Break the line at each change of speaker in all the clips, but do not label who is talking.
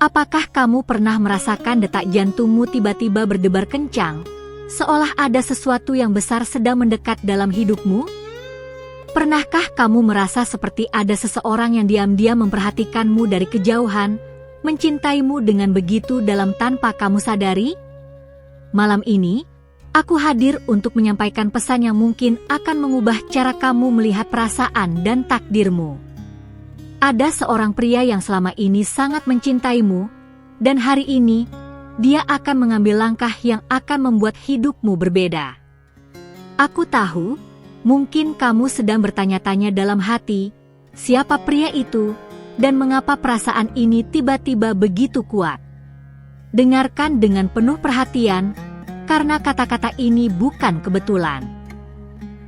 Apakah kamu pernah merasakan detak jantungmu tiba-tiba berdebar kencang, seolah ada sesuatu yang besar sedang mendekat dalam hidupmu? Pernahkah kamu merasa seperti ada seseorang yang diam-diam memperhatikanmu dari kejauhan, mencintaimu dengan begitu dalam tanpa kamu sadari? Malam ini, aku hadir untuk menyampaikan pesan yang mungkin akan mengubah cara kamu melihat perasaan dan takdirmu. Ada seorang pria yang selama ini sangat mencintaimu, dan hari ini, dia akan mengambil langkah yang akan membuat hidupmu berbeda. Aku tahu, mungkin kamu sedang bertanya-tanya dalam hati, siapa pria itu, dan mengapa perasaan ini tiba-tiba begitu kuat. Dengarkan dengan penuh perhatian, karena kata-kata ini bukan kebetulan.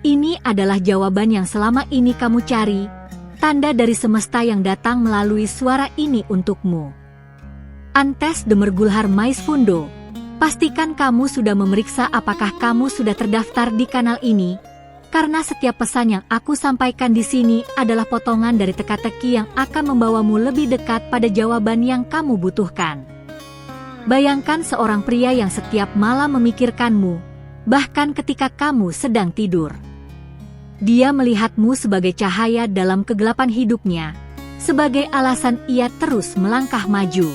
Ini adalah jawaban yang selama ini kamu cari, tanda dari semesta yang datang melalui suara ini untukmu. Antes de mergulhar mais fundo, pastikan kamu sudah memeriksa apakah kamu sudah terdaftar di kanal ini, karena setiap pesan yang aku sampaikan di sini adalah potongan dari teka-teki yang akan membawamu lebih dekat pada jawaban yang kamu butuhkan. Bayangkan seorang pria yang setiap malam memikirkanmu, bahkan ketika kamu sedang tidur. Dia melihatmu sebagai cahaya dalam kegelapan hidupnya, sebagai alasan ia terus melangkah maju.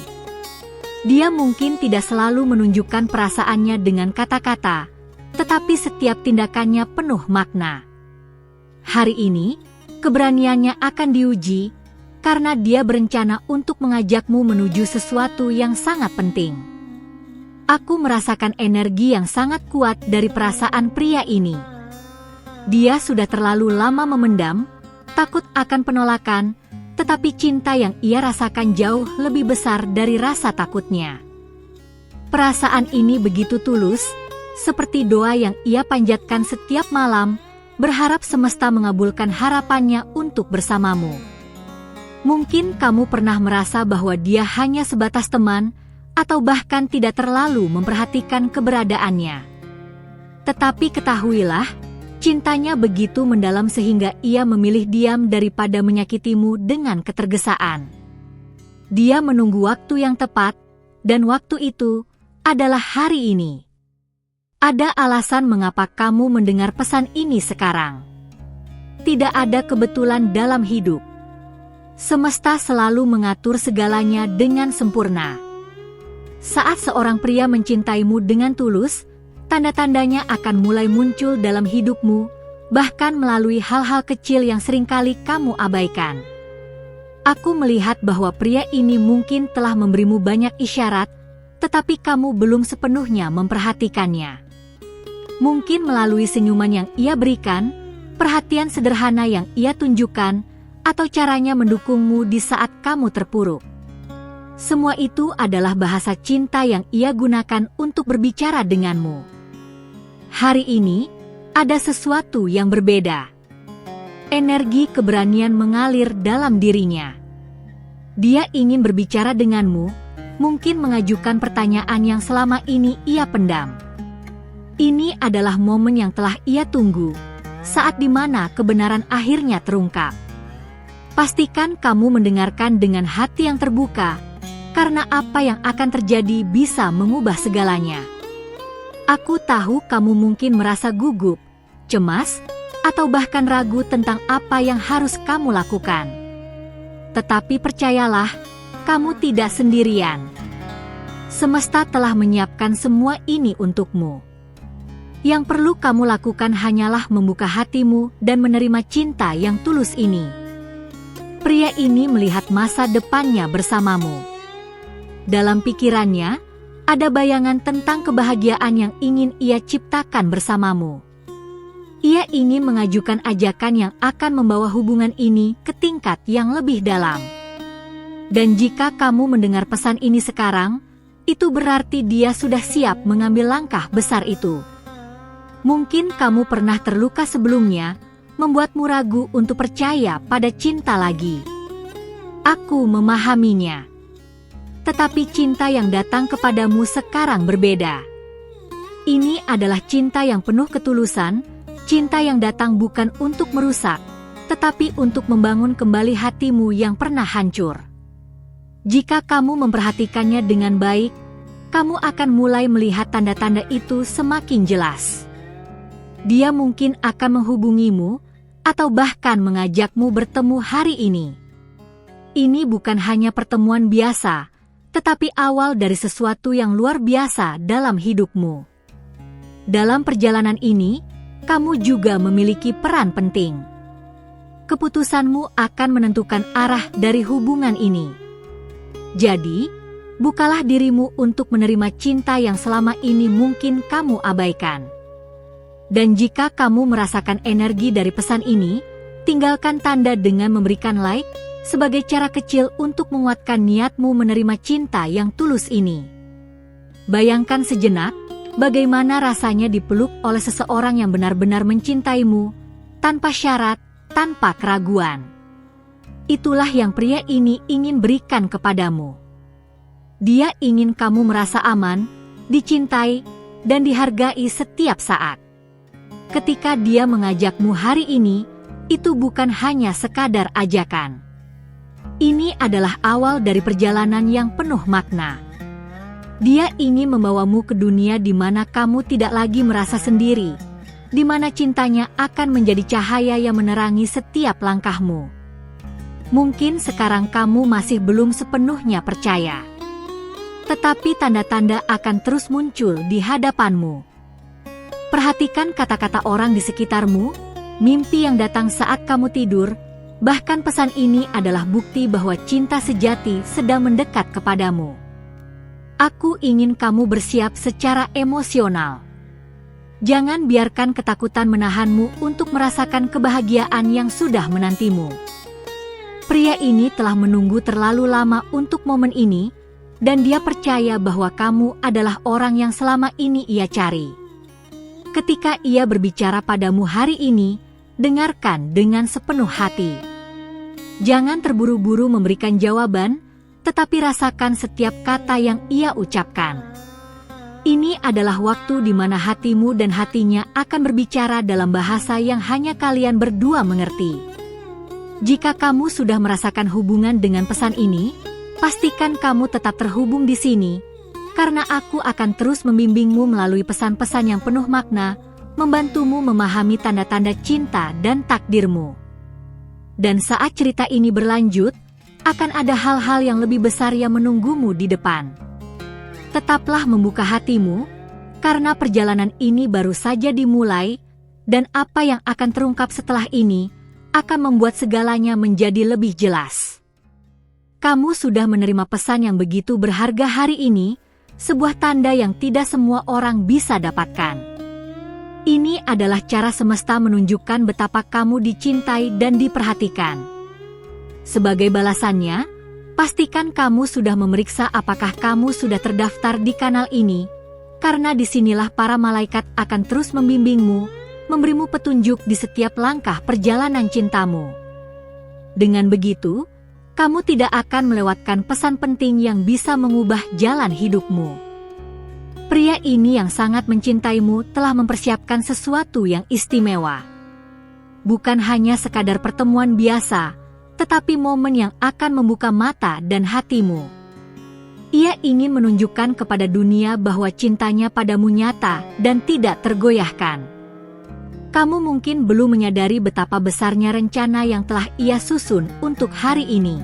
Dia mungkin tidak selalu menunjukkan perasaannya dengan kata-kata, tetapi setiap tindakannya penuh makna. Hari ini, keberaniannya akan diuji, karena dia berencana untuk mengajakmu menuju sesuatu yang sangat penting. Aku merasakan energi yang sangat kuat dari perasaan pria ini. Dia sudah terlalu lama memendam, takut akan penolakan, tetapi cinta yang ia rasakan jauh lebih besar dari rasa takutnya. Perasaan ini begitu tulus, seperti doa yang ia panjatkan setiap malam, berharap semesta mengabulkan harapannya untuk bersamamu. Mungkin kamu pernah merasa bahwa dia hanya sebatas teman, atau bahkan tidak terlalu memperhatikan keberadaannya. Tetapi ketahuilah, cintanya begitu mendalam sehingga ia memilih diam daripada menyakitimu dengan ketergesaan. Dia menunggu waktu yang tepat, dan waktu itu adalah hari ini. Ada alasan mengapa kamu mendengar pesan ini sekarang. Tidak ada kebetulan dalam hidup. Semesta selalu mengatur segalanya dengan sempurna. Saat seorang pria mencintaimu dengan tulus, tanda-tandanya akan mulai muncul dalam hidupmu, bahkan melalui hal-hal kecil yang seringkali kamu abaikan. Aku melihat bahwa pria ini mungkin telah memberimu banyak isyarat, tetapi kamu belum sepenuhnya memperhatikannya. Mungkin melalui senyuman yang ia berikan, perhatian sederhana yang ia tunjukkan, atau caranya mendukungmu di saat kamu terpuruk. Semua itu adalah bahasa cinta yang ia gunakan untuk berbicara denganmu. Hari ini, ada sesuatu yang berbeda. Energi keberanian mengalir dalam dirinya. Dia ingin berbicara denganmu, mungkin mengajukan pertanyaan yang selama ini ia pendam. Ini adalah momen yang telah ia tunggu, saat dimana kebenaran akhirnya terungkap. Pastikan kamu mendengarkan dengan hati yang terbuka, karena apa yang akan terjadi bisa mengubah segalanya. Aku tahu kamu mungkin merasa gugup, cemas, atau bahkan ragu tentang apa yang harus kamu lakukan. Tetapi percayalah, kamu tidak sendirian. Semesta telah menyiapkan semua ini untukmu. Yang perlu kamu lakukan hanyalah membuka hatimu dan menerima cinta yang tulus ini. Pria ini melihat masa depannya bersamamu. Dalam pikirannya, ada bayangan tentang kebahagiaan yang ingin ia ciptakan bersamamu. Ia ingin mengajukan ajakan yang akan membawa hubungan ini ke tingkat yang lebih dalam. Dan jika kamu mendengar pesan ini sekarang, itu berarti dia sudah siap mengambil langkah besar itu. Mungkin kamu pernah terluka sebelumnya, membuatmu ragu untuk percaya pada cinta lagi. Aku memahaminya. Tetapi cinta yang datang kepadamu sekarang berbeda. Ini adalah cinta yang penuh ketulusan, cinta yang datang bukan untuk merusak, tetapi untuk membangun kembali hatimu yang pernah hancur. Jika kamu memperhatikannya dengan baik, kamu akan mulai melihat tanda-tanda itu semakin jelas. Dia mungkin akan menghubungimu atau bahkan mengajakmu bertemu hari ini. Ini bukan hanya pertemuan biasa, tetapi awal dari sesuatu yang luar biasa dalam hidupmu. Dalam perjalanan ini, kamu juga memiliki peran penting. Keputusanmu akan menentukan arah dari hubungan ini. Jadi, bukalah dirimu untuk menerima cinta yang selama ini mungkin kamu abaikan. Dan jika kamu merasakan energi dari pesan ini, tinggalkan tanda dengan memberikan like sebagai cara kecil untuk menguatkan niatmu menerima cinta yang tulus ini. Bayangkan sejenak, bagaimana rasanya dipeluk oleh seseorang yang benar-benar mencintaimu, tanpa syarat, tanpa keraguan. Itulah yang pria ini ingin berikan kepadamu. Dia ingin kamu merasa aman, dicintai, dan dihargai setiap saat. Ketika dia mengajakmu hari ini, itu bukan hanya sekadar ajakan. Ini adalah awal dari perjalanan yang penuh makna. Dia ingin membawamu ke dunia di mana kamu tidak lagi merasa sendiri, di mana cintanya akan menjadi cahaya yang menerangi setiap langkahmu. Mungkin sekarang kamu masih belum sepenuhnya percaya, tetapi tanda-tanda akan terus muncul di hadapanmu. Perhatikan kata-kata orang di sekitarmu, mimpi yang datang saat kamu tidur. Bahkan pesan ini adalah bukti bahwa cinta sejati sedang mendekat kepadamu. Aku ingin kamu bersiap secara emosional. Jangan biarkan ketakutan menahanmu untuk merasakan kebahagiaan yang sudah menantimu. Pria ini telah menunggu terlalu lama untuk momen ini, dan dia percaya bahwa kamu adalah orang yang selama ini ia cari. Ketika ia berbicara padamu hari ini, dengarkan dengan sepenuh hati. Jangan terburu-buru memberikan jawaban, tetapi rasakan setiap kata yang ia ucapkan. Ini adalah waktu di mana hatimu dan hatinya akan berbicara dalam bahasa yang hanya kalian berdua mengerti. Jika kamu sudah merasakan hubungan dengan pesan ini, pastikan kamu tetap terhubung di sini, karena aku akan terus membimbingmu melalui pesan-pesan yang penuh makna, membantumu memahami tanda-tanda cinta dan takdirmu. Dan saat cerita ini berlanjut, akan ada hal-hal yang lebih besar yang menunggumu di depan. Tetaplah membuka hatimu, karena perjalanan ini baru saja dimulai, dan apa yang akan terungkap setelah ini, akan membuat segalanya menjadi lebih jelas. Kamu sudah menerima pesan yang begitu berharga hari ini, sebuah tanda yang tidak semua orang bisa dapatkan. Ini adalah cara semesta menunjukkan betapa kamu dicintai dan diperhatikan. Sebagai balasannya, pastikan kamu sudah memeriksa apakah kamu sudah terdaftar di kanal ini, karena disinilah para malaikat akan terus membimbingmu, memberimu petunjuk di setiap langkah perjalanan cintamu. Dengan begitu, kamu tidak akan melewatkan pesan penting yang bisa mengubah jalan hidupmu. Pria ini yang sangat mencintaimu telah mempersiapkan sesuatu yang istimewa. Bukan hanya sekadar pertemuan biasa, tetapi momen yang akan membuka mata dan hatimu. Ia ingin menunjukkan kepada dunia bahwa cintanya padamu nyata dan tidak tergoyahkan. Kamu mungkin belum menyadari betapa besarnya rencana yang telah ia susun untuk hari ini.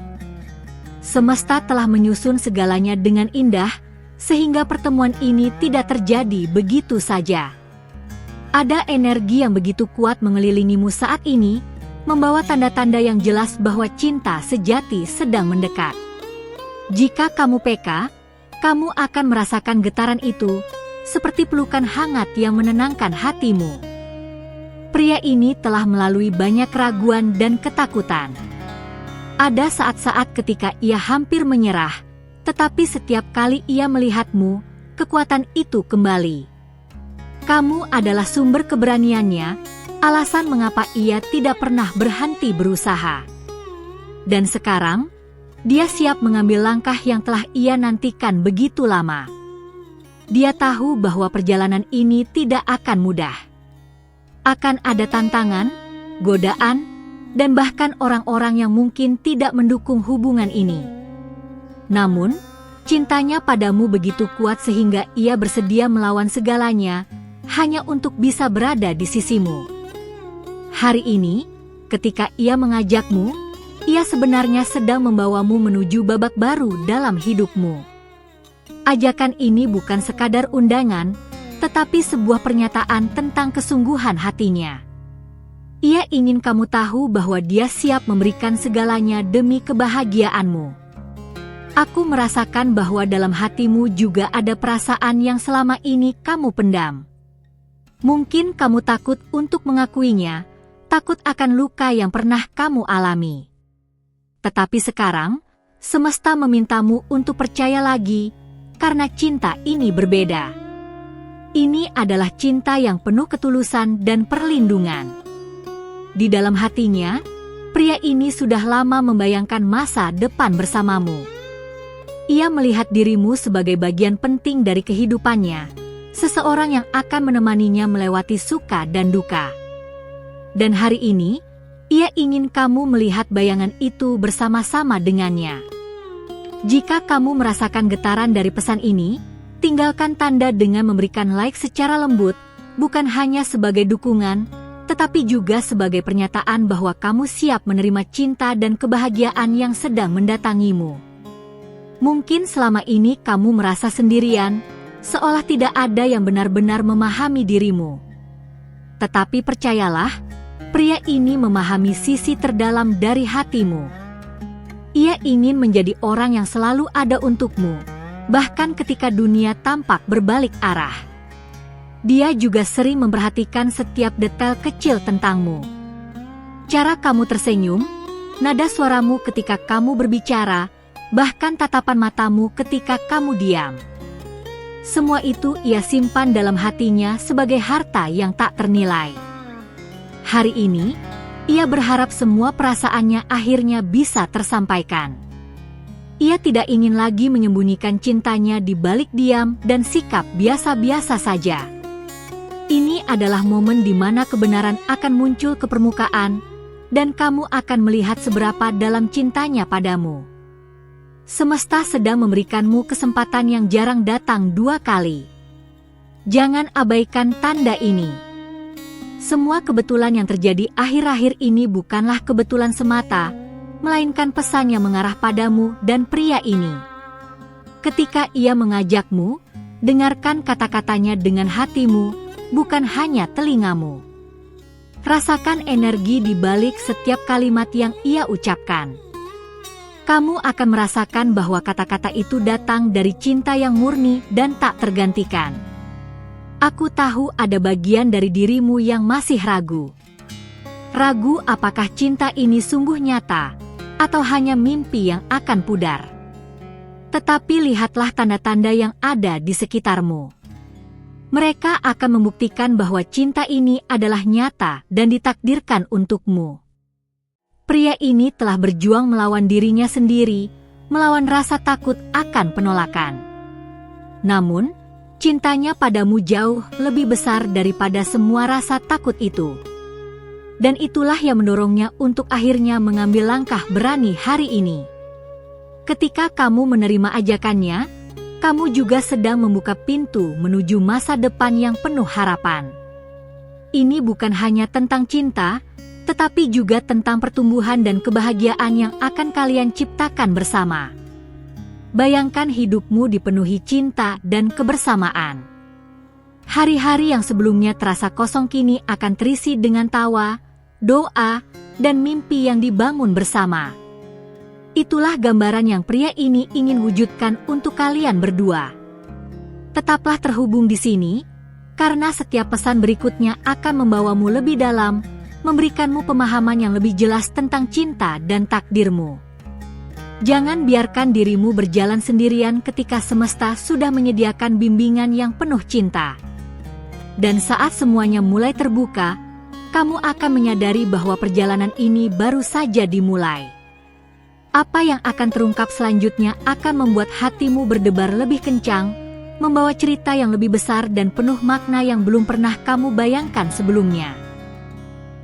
Semesta telah menyusun segalanya dengan indah, sehingga pertemuan ini tidak terjadi begitu saja. Ada energi yang begitu kuat mengelilingimu saat ini, membawa tanda-tanda yang jelas bahwa cinta sejati sedang mendekat. Jika kamu peka, kamu akan merasakan getaran itu, seperti pelukan hangat yang menenangkan hatimu. Pria ini telah melalui banyak keraguan dan ketakutan. Ada saat-saat ketika ia hampir menyerah, tetapi setiap kali ia melihatmu, kekuatan itu kembali. Kamu adalah sumber keberaniannya, alasan mengapa ia tidak pernah berhenti berusaha. Dan sekarang, dia siap mengambil langkah yang telah ia nantikan begitu lama. Dia tahu bahwa perjalanan ini tidak akan mudah. Akan ada tantangan, godaan, dan bahkan orang-orang yang mungkin tidak mendukung hubungan ini. Namun, cintanya padamu begitu kuat sehingga ia bersedia melawan segalanya, hanya untuk bisa berada di sisimu. Hari ini, ketika ia mengajakmu, ia sebenarnya sedang membawamu menuju babak baru dalam hidupmu. Ajakan ini bukan sekadar undangan, tetapi sebuah pernyataan tentang kesungguhan hatinya. Ia ingin kamu tahu bahwa dia siap memberikan segalanya demi kebahagiaanmu. Aku merasakan bahwa dalam hatimu juga ada perasaan yang selama ini kamu pendam. Mungkin kamu takut untuk mengakuinya, takut akan luka yang pernah kamu alami. Tetapi sekarang, semesta memintamu untuk percaya lagi, karena cinta ini berbeda. Ini adalah cinta yang penuh ketulusan dan perlindungan. Di dalam hatinya, pria ini sudah lama membayangkan masa depan bersamamu. Ia melihat dirimu sebagai bagian penting dari kehidupannya, seseorang yang akan menemaninya melewati suka dan duka. Dan hari ini, ia ingin kamu melihat bayangan itu bersama-sama dengannya. Jika kamu merasakan getaran dari pesan ini, tinggalkan tanda dengan memberikan like secara lembut, bukan hanya sebagai dukungan, tetapi juga sebagai pernyataan bahwa kamu siap menerima cinta dan kebahagiaan yang sedang mendatangimu. Mungkin selama ini kamu merasa sendirian, seolah tidak ada yang benar-benar memahami dirimu. Tetapi percayalah, pria ini memahami sisi terdalam dari hatimu. Ia ingin menjadi orang yang selalu ada untukmu, bahkan ketika dunia tampak berbalik arah. Dia juga sering memperhatikan setiap detail kecil tentangmu. Cara kamu tersenyum, nada suaramu ketika kamu berbicara, bahkan tatapan matamu ketika kamu diam. Semua itu ia simpan dalam hatinya sebagai harta yang tak ternilai. Hari ini, ia berharap semua perasaannya akhirnya bisa tersampaikan. Ia tidak ingin lagi menyembunyikan cintanya di balik diam dan sikap biasa-biasa saja. Ini adalah momen di mana kebenaran akan muncul ke permukaan, dan kamu akan melihat seberapa dalam cintanya padamu. Semesta sedang memberikanmu kesempatan yang jarang datang dua kali. Jangan abaikan tanda ini. Semua kebetulan yang terjadi akhir-akhir ini bukanlah kebetulan semata, melainkan pesan yang mengarah padamu dan pria ini. Ketika ia mengajakmu, dengarkan kata-katanya dengan hatimu, bukan hanya telingamu. Rasakan energi di balik setiap kalimat yang ia ucapkan. Kamu akan merasakan bahwa kata-kata itu datang dari cinta yang murni dan tak tergantikan. Aku tahu ada bagian dari dirimu yang masih ragu. Ragu apakah cinta ini sungguh nyata, atau hanya mimpi yang akan pudar. Tetapi lihatlah tanda-tanda yang ada di sekitarmu. Mereka akan membuktikan bahwa cinta ini adalah nyata dan ditakdirkan untukmu. Pria ini telah berjuang melawan dirinya sendiri, melawan rasa takut akan penolakan. Namun, cintanya padamu jauh lebih besar daripada semua rasa takut itu. Dan itulah yang mendorongnya untuk akhirnya mengambil langkah berani hari ini. Ketika kamu menerima ajakannya, kamu juga sedang membuka pintu menuju masa depan yang penuh harapan. Ini bukan hanya tentang cinta, tetapi juga tentang pertumbuhan dan kebahagiaan yang akan kalian ciptakan bersama. Bayangkan hidupmu dipenuhi cinta dan kebersamaan. Hari-hari yang sebelumnya terasa kosong kini akan terisi dengan tawa, doa, dan mimpi yang dibangun bersama. Itulah gambaran yang pria ini ingin wujudkan untuk kalian berdua. Tetaplah terhubung di sini, karena setiap pesan berikutnya akan membawamu lebih dalam, memberikanmu pemahaman yang lebih jelas tentang cinta dan takdirmu. Jangan biarkan dirimu berjalan sendirian ketika semesta sudah menyediakan bimbingan yang penuh cinta. Dan saat semuanya mulai terbuka, kamu akan menyadari bahwa perjalanan ini baru saja dimulai. Apa yang akan terungkap selanjutnya akan membuat hatimu berdebar lebih kencang, membawa cerita yang lebih besar dan penuh makna yang belum pernah kamu bayangkan sebelumnya.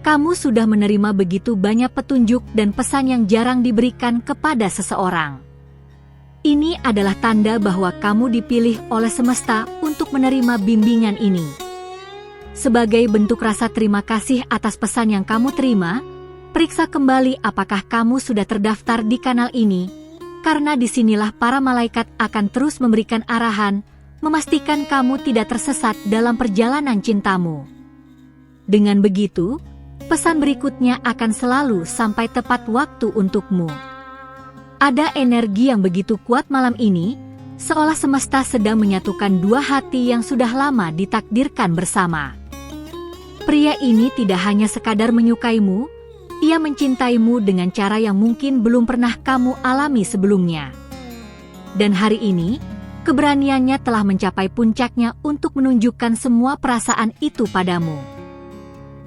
Kamu sudah menerima begitu banyak petunjuk dan pesan yang jarang diberikan kepada seseorang. Ini adalah tanda bahwa kamu dipilih oleh semesta untuk menerima bimbingan ini. Sebagai bentuk rasa terima kasih atas pesan yang kamu terima, periksa kembali apakah kamu sudah terdaftar di kanal ini, karena disinilah para malaikat akan terus memberikan arahan, memastikan kamu tidak tersesat dalam perjalanan cintamu. Dengan begitu, pesan berikutnya akan selalu sampai tepat waktu untukmu. Ada energi yang begitu kuat malam ini, seolah semesta sedang menyatukan dua hati yang sudah lama ditakdirkan bersama. Pria ini tidak hanya sekadar menyukaimu, ia mencintaimu dengan cara yang mungkin belum pernah kamu alami sebelumnya. Dan hari ini, keberaniannya telah mencapai puncaknya untuk menunjukkan semua perasaan itu padamu.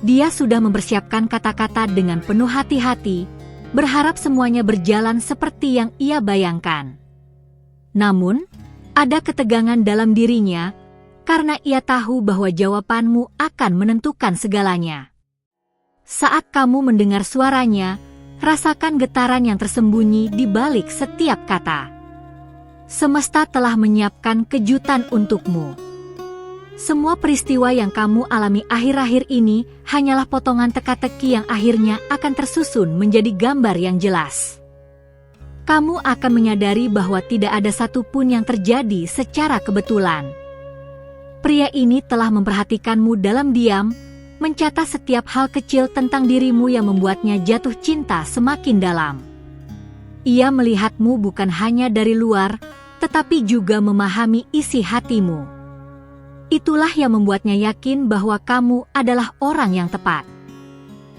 Dia sudah mempersiapkan kata-kata dengan penuh hati-hati, berharap semuanya berjalan seperti yang ia bayangkan. Namun, ada ketegangan dalam dirinya, karena ia tahu bahwa jawabanmu akan menentukan segalanya. Saat kamu mendengar suaranya, rasakan getaran yang tersembunyi di balik setiap kata. Semesta telah menyiapkan kejutan untukmu. Semua peristiwa yang kamu alami akhir-akhir ini hanyalah potongan teka-teki yang akhirnya akan tersusun menjadi gambar yang jelas. Kamu akan menyadari bahwa tidak ada satupun yang terjadi secara kebetulan. Pria ini telah memperhatikanmu dalam diam, mencatat setiap hal kecil tentang dirimu yang membuatnya jatuh cinta semakin dalam. Ia melihatmu bukan hanya dari luar, tetapi juga memahami isi hatimu. Itulah yang membuatnya yakin bahwa kamu adalah orang yang tepat.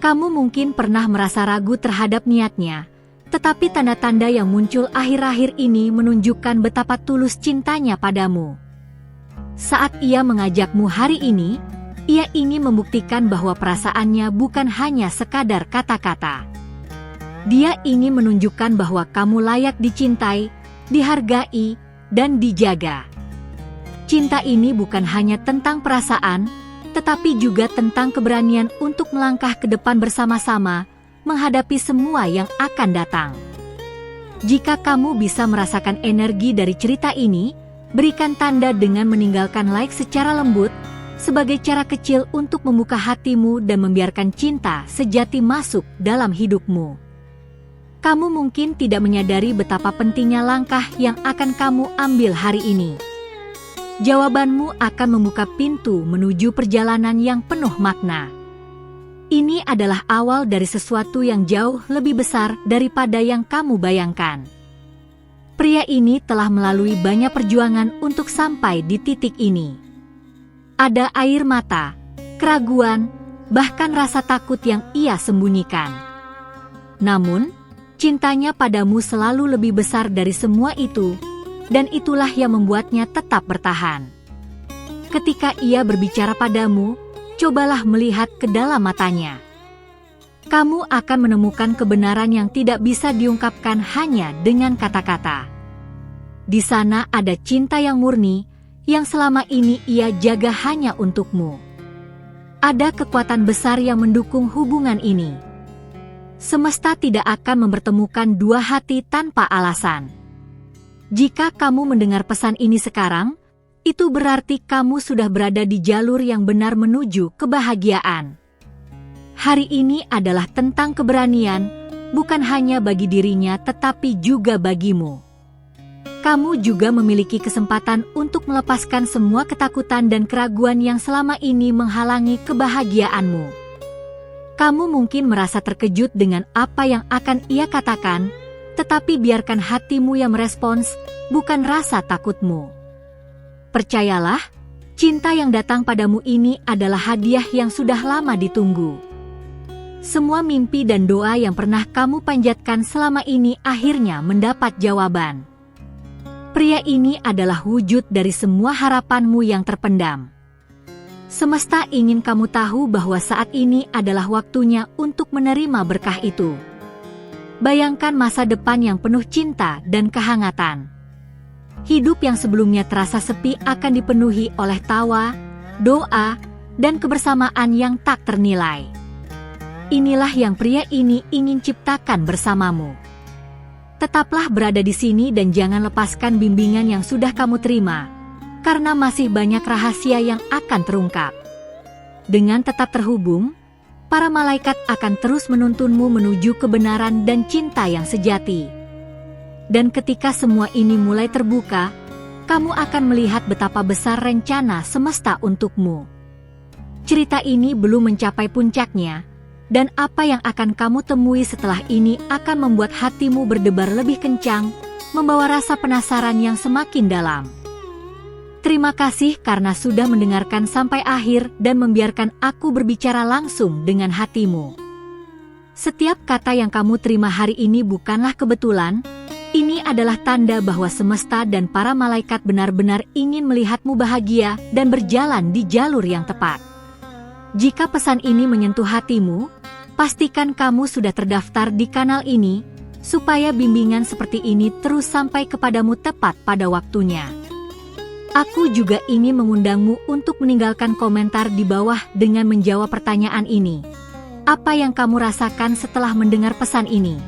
Kamu mungkin pernah merasa ragu terhadap niatnya, tetapi tanda-tanda yang muncul akhir-akhir ini menunjukkan betapa tulus cintanya padamu. Saat ia mengajakmu hari ini, ia ingin membuktikan bahwa perasaannya bukan hanya sekadar kata-kata. Dia ingin menunjukkan bahwa kamu layak dicintai, dihargai, dan dijaga. Cinta ini bukan hanya tentang perasaan, tetapi juga tentang keberanian untuk melangkah ke depan bersama-sama, menghadapi semua yang akan datang. Jika kamu bisa merasakan energi dari cerita ini, berikan tanda dengan meninggalkan like secara lembut, sebagai cara kecil untuk membuka hatimu dan membiarkan cinta sejati masuk dalam hidupmu. Kamu mungkin tidak menyadari betapa pentingnya langkah yang akan kamu ambil hari ini. Jawabanmu akan membuka pintu menuju perjalanan yang penuh makna. Ini adalah awal dari sesuatu yang jauh lebih besar daripada yang kamu bayangkan. Pria ini telah melalui banyak perjuangan untuk sampai di titik ini. Ada air mata, keraguan, bahkan rasa takut yang ia sembunyikan. Namun, cintanya padamu selalu lebih besar dari semua itu, dan itulah yang membuatnya tetap bertahan. Ketika ia berbicara padamu, cobalah melihat ke dalam matanya. Kamu akan menemukan kebenaran yang tidak bisa diungkapkan hanya dengan kata-kata. Di sana ada cinta yang murni, yang selama ini ia jaga hanya untukmu. Ada kekuatan besar yang mendukung hubungan ini. Semesta tidak akan mempertemukan dua hati tanpa alasan. Jika kamu mendengar pesan ini sekarang, itu berarti kamu sudah berada di jalur yang benar menuju kebahagiaan. Hari ini adalah tentang keberanian, bukan hanya bagi dirinya tetapi juga bagimu. Kamu juga memiliki kesempatan untuk melepaskan semua ketakutan dan keraguan yang selama ini menghalangi kebahagiaanmu. Kamu mungkin merasa terkejut dengan apa yang akan ia katakan, tetapi biarkan hatimu yang merespons, bukan rasa takutmu. Percayalah, cinta yang datang padamu ini adalah hadiah yang sudah lama ditunggu. Semua mimpi dan doa yang pernah kamu panjatkan selama ini akhirnya mendapat jawaban. Pria ini adalah wujud dari semua harapanmu yang terpendam. Semesta ingin kamu tahu bahwa saat ini adalah waktunya untuk menerima berkah itu. Bayangkan masa depan yang penuh cinta dan kehangatan. Hidup yang sebelumnya terasa sepi akan dipenuhi oleh tawa, doa, dan kebersamaan yang tak ternilai. Inilah yang pria ini ingin ciptakan bersamamu. Tetaplah berada di sini dan jangan lepaskan bimbingan yang sudah kamu terima, karena masih banyak rahasia yang akan terungkap. Dengan tetap terhubung, para malaikat akan terus menuntunmu menuju kebenaran dan cinta yang sejati. Dan ketika semua ini mulai terbuka, kamu akan melihat betapa besar rencana semesta untukmu. Cerita ini belum mencapai puncaknya, dan apa yang akan kamu temui setelah ini akan membuat hatimu berdebar lebih kencang, membawa rasa penasaran yang semakin dalam. Terima kasih karena sudah mendengarkan sampai akhir dan membiarkan aku berbicara langsung dengan hatimu. Setiap kata yang kamu terima hari ini bukanlah kebetulan, ini adalah tanda bahwa semesta dan para malaikat benar-benar ingin melihatmu bahagia dan berjalan di jalur yang tepat. Jika pesan ini menyentuh hatimu, pastikan kamu sudah terdaftar di kanal ini, supaya bimbingan seperti ini terus sampai kepadamu tepat pada waktunya. Aku juga ingin mengundangmu untuk meninggalkan komentar di bawah dengan menjawab pertanyaan ini. Apa yang kamu rasakan setelah mendengar pesan ini?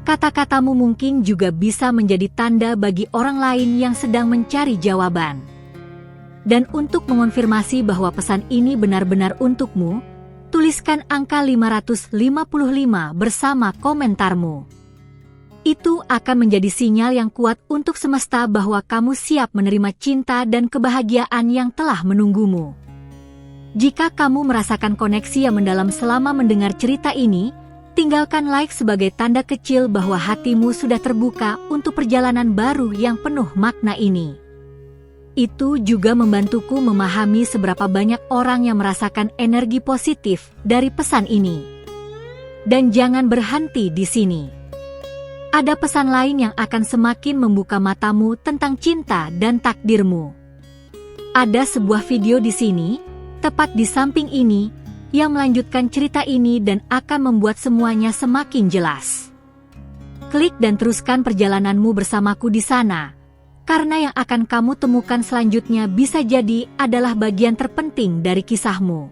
Kata-katamu mungkin juga bisa menjadi tanda bagi orang lain yang sedang mencari jawaban. Dan untuk mengonfirmasi bahwa pesan ini benar-benar untukmu, tuliskan angka 555 bersama komentarmu. Itu akan menjadi sinyal yang kuat untuk semesta bahwa kamu siap menerima cinta dan kebahagiaan yang telah menunggumu. Jika kamu merasakan koneksi yang mendalam selama mendengar cerita ini, tinggalkan like sebagai tanda kecil bahwa hatimu sudah terbuka untuk perjalanan baru yang penuh makna ini. Itu juga membantuku memahami seberapa banyak orang yang merasakan energi positif dari pesan ini. Dan jangan berhenti di sini. Ada pesan lain yang akan semakin membuka matamu tentang cinta dan takdirmu. Ada sebuah video di sini, tepat di samping ini, yang melanjutkan cerita ini dan akan membuat semuanya semakin jelas. Klik dan teruskan perjalananmu bersamaku di sana. Karena yang akan kamu temukan selanjutnya bisa jadi adalah bagian terpenting dari kisahmu.